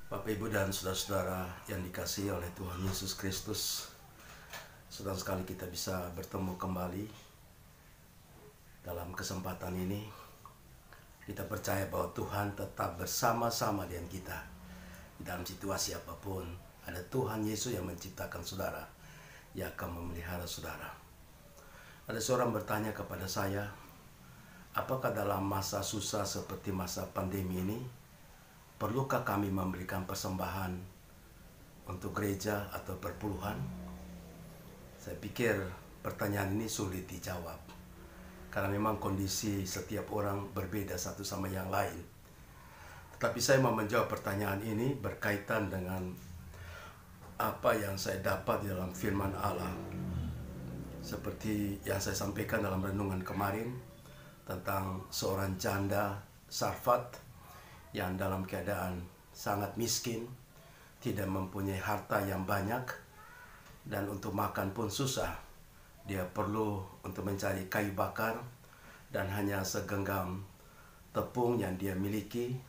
Bapak, Ibu, dan saudara-saudara yang dikasihi oleh Tuhan Yesus Kristus, senang sekali kita bisa bertemu kembali dalam kesempatan ini. Kita percaya bahwa Tuhan tetap bersama-sama dengan kita di dalam situasi apapun. Ada Tuhan Yesus yang menciptakan saudara, yang akan memelihara saudara. Ada seorang bertanya kepada saya, apakah dalam masa susah seperti masa pandemi ini, perlukah kami memberikan persembahan untuk gereja atau perpuluhan? Saya pikir pertanyaan ini sulit dijawab, karena memang kondisi setiap orang berbeda satu sama yang lain. Tetapi saya mau menjawab pertanyaan ini berkaitan dengan apa yang saya dapat di dalam firman Allah. Seperti yang saya sampaikan dalam renungan kemarin tentang seorang janda Sarfat yang dalam keadaan sangat miskin, tidak mempunyai harta yang banyak, dan untuk makan pun susah. Dia perlu untuk mencari kayu bakar dan hanya segenggam tepung yang dia miliki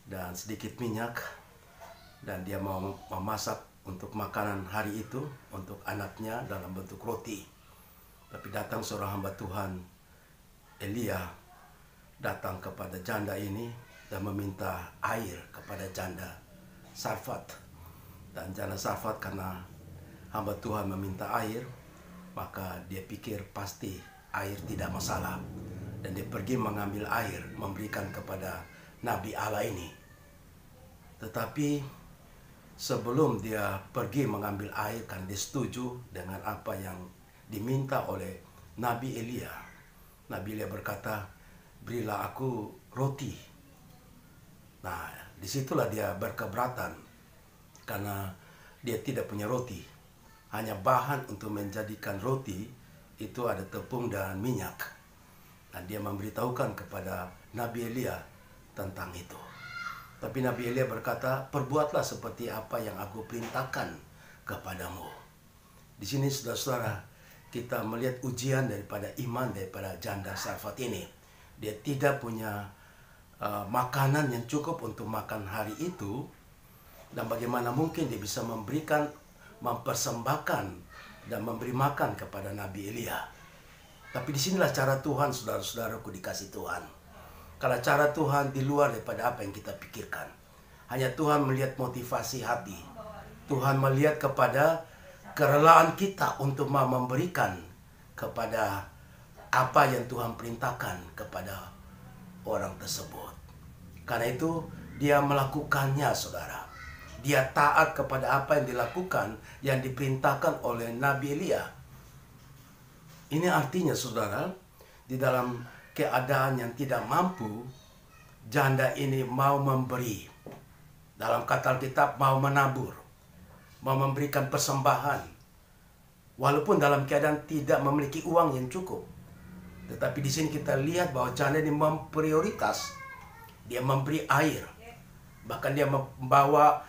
dan sedikit minyak, dan dia mau memasak untuk makanan hari itu untuk anaknya dalam bentuk roti. Tapi datang seorang hamba Tuhan, Elia, datang kepada janda ini dan meminta air kepada janda Sarfat. Dan janda Sarfat, karena hamba Tuhan meminta air, maka dia pikir pasti air tidak masalah. Dan dia pergi mengambil air, memberikan kepada Nabi Allah ini. Tetapi sebelum dia pergi mengambil air, kan dia setuju dengan apa yang diminta oleh Nabi Elia. Nabi Elia berkata, berilah aku roti. Nah, disitulah dia berkeberatan, karena dia tidak punya roti. Hanya bahan untuk menjadikan roti itu ada tepung dan minyak. Dan dia memberitahukan kepada Nabi Elia tentang itu. Tapi Nabi Elia berkata, perbuatlah seperti apa yang aku perintahkan kepadamu. Di sini saudara-saudara, kita melihat ujian daripada iman daripada janda Sarfat ini. Dia tidak punya makanan yang cukup untuk makan hari itu, dan bagaimana mungkin dia bisa memberikan, mempersembahkan dan memberi makan kepada Nabi Elia. Tapi disinilah cara Tuhan, saudara-saudaraku dikasih Tuhan. Karena cara Tuhan di luar daripada apa yang kita pikirkan. Hanya Tuhan melihat motivasi hati. Tuhan melihat kepada kerelaan kita untuk mau memberikan kepada apa yang Tuhan perintahkan kepada orang tersebut. Karena itu dia melakukannya, saudara. Dia taat kepada apa yang dilakukan, yang diperintahkan oleh Nabi Elia. Ini artinya, saudara, di dalam keadaan yang tidak mampu, janda ini mau memberi. Dalam kata Alkitab, mau menabur, mau memberikan persembahan. Walaupun dalam keadaan tidak memiliki uang yang cukup. Tetapi di sini kita lihat bahwa janda ini memprioritas. Dia memberi air. Bahkan dia membawa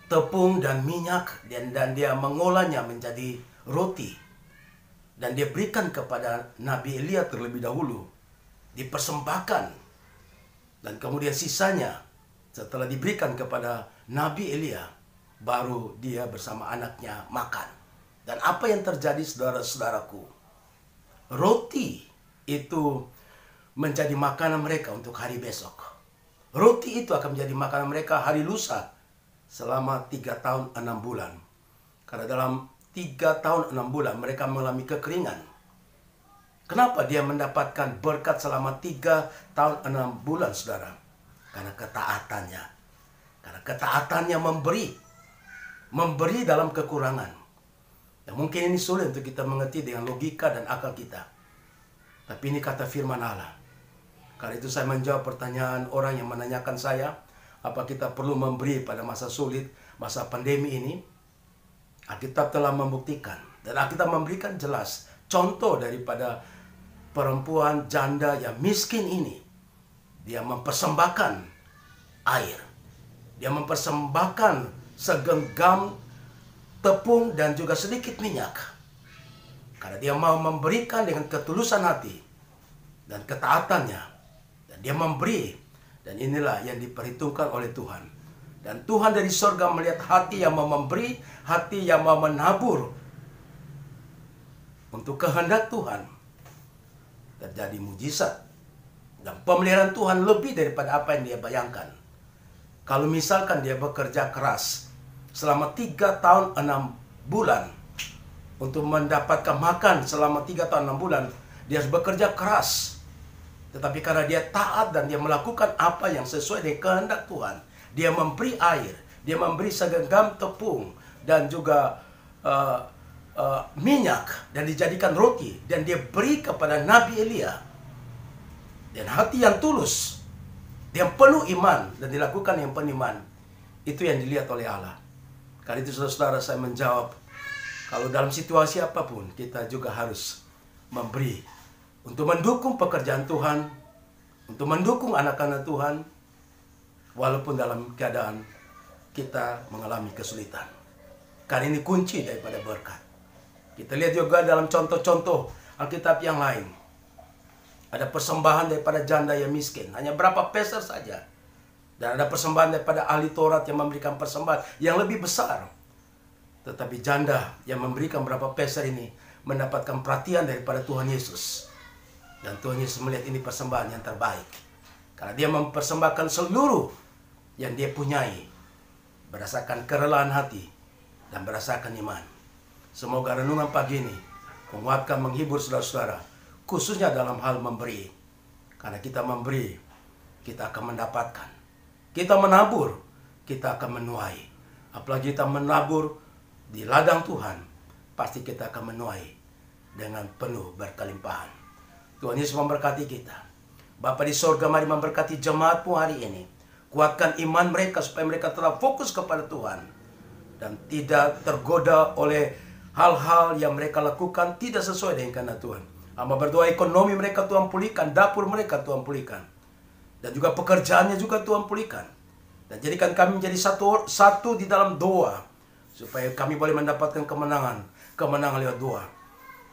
tepung dan minyak, dan dia mengolahnya menjadi roti. Dan dia berikan kepada Nabi Elia terlebih dahulu. Dipersembahkan. Dan kemudian sisanya setelah diberikan kepada Nabi Elia, baru dia bersama anaknya makan. Dan apa yang terjadi, saudara-saudaraku? Roti itu menjadi makanan mereka untuk hari besok. Roti itu akan menjadi makanan mereka hari lusa selama 3 tahun 6 bulan. Karena dalam 3 tahun 6 bulan mereka mengalami kekeringan. Kenapa dia mendapatkan berkat selama 3 tahun 6 bulan, saudara? Karena ketaatannya. Karena ketaatannya memberi dalam kekurangan. Dan mungkin ini sulit untuk kita mengerti dengan logika dan akal kita. Tapi ini kata firman Allah. Karena itu saya menjawab pertanyaan orang yang menanyakan saya, apa kita perlu memberi pada masa sulit, masa pandemi ini? Alkitab telah membuktikan. Dan Alkitab memberikan jelas contoh daripada perempuan janda yang miskin ini. Dia mempersembahkan air. Dia mempersembahkan segenggam tepung dan juga sedikit minyak. Karena dia mau memberikan dengan ketulusan hati dan ketaatannya. Dan dia memberi Dan inilah yang diperhitungkan oleh Tuhan. Dan Tuhan dari surga melihat hati yang mau memberi, hati yang mau menabur untuk kehendak Tuhan. Terjadi mujizat. Dan pemeliharaan Tuhan lebih daripada apa yang dia bayangkan. Kalau misalkan dia bekerja keras selama 3 tahun 6 bulan untuk mendapatkan makan selama 3 tahun 6 bulan, dia harus bekerja keras. Tetapi karena dia taat dan dia melakukan apa yang sesuai dengan kehendak Tuhan, dia memberi air, dia memberi segenggam tepung dan juga minyak dan dijadikan roti, dan dia beri kepada Nabi Elia. Dan hati yang tulus, yang penuh iman dan dilakukan yang penuh iman, itu yang dilihat oleh Allah. Karena itu saudara-saudara, saya menjawab, kalau dalam situasi apapun kita juga harus memberi untuk mendukung pekerjaan Tuhan, untuk mendukung anak-anak Tuhan, walaupun dalam keadaan kita mengalami kesulitan. Karena ini kunci daripada berkat. Kita lihat juga dalam contoh-contoh Alkitab yang lain. Ada persembahan daripada janda yang miskin, hanya berapa peser saja. Dan ada persembahan daripada ahli Taurat yang memberikan persembahan yang lebih besar. Tetapi janda yang memberikan berapa peser ini mendapatkan perhatian daripada Tuhan Yesus. Dan Tuhan Yesus melihat ini persembahan yang terbaik. Karena dia mempersembahkan seluruh yang dia punyai, berdasarkan kerelaan hati dan berdasarkan iman. Semoga renungan pagi ini menguatkan, menghibur saudara-saudara, khususnya dalam hal memberi. Karena kita memberi, kita akan mendapatkan. Kita menabur, kita akan menuai. Apalagi kita menabur di ladang Tuhan, pasti kita akan menuai dengan penuh berkelimpahan. Tuhan Yesus memberkati kita. Bapa di sorga, mari memberkati jemaatmu hari ini. Kuatkan iman mereka supaya mereka tetap fokus kepada Tuhan dan tidak tergoda oleh hal-hal yang mereka lakukan tidak sesuai dengan kehendak Tuhan. Hamba berdoa ekonomi mereka Tuhan pulihkan, dapur mereka Tuhan pulihkan, dan juga pekerjaannya juga Tuhan pulihkan. Dan jadikan kami menjadi satu di dalam doa, supaya kami boleh mendapatkan kemenangan lewat doa.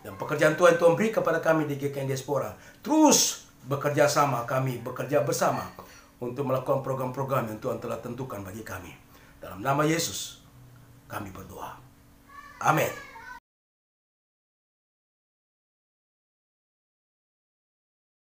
Dan pekerjaan Tuhan beri kepada kami di GKN Diaspora. Terus bekerja sama, kami bekerja bersama untuk melakukan program-program yang Tuhan telah tentukan bagi kami. Dalam nama Yesus kami berdoa. Amin.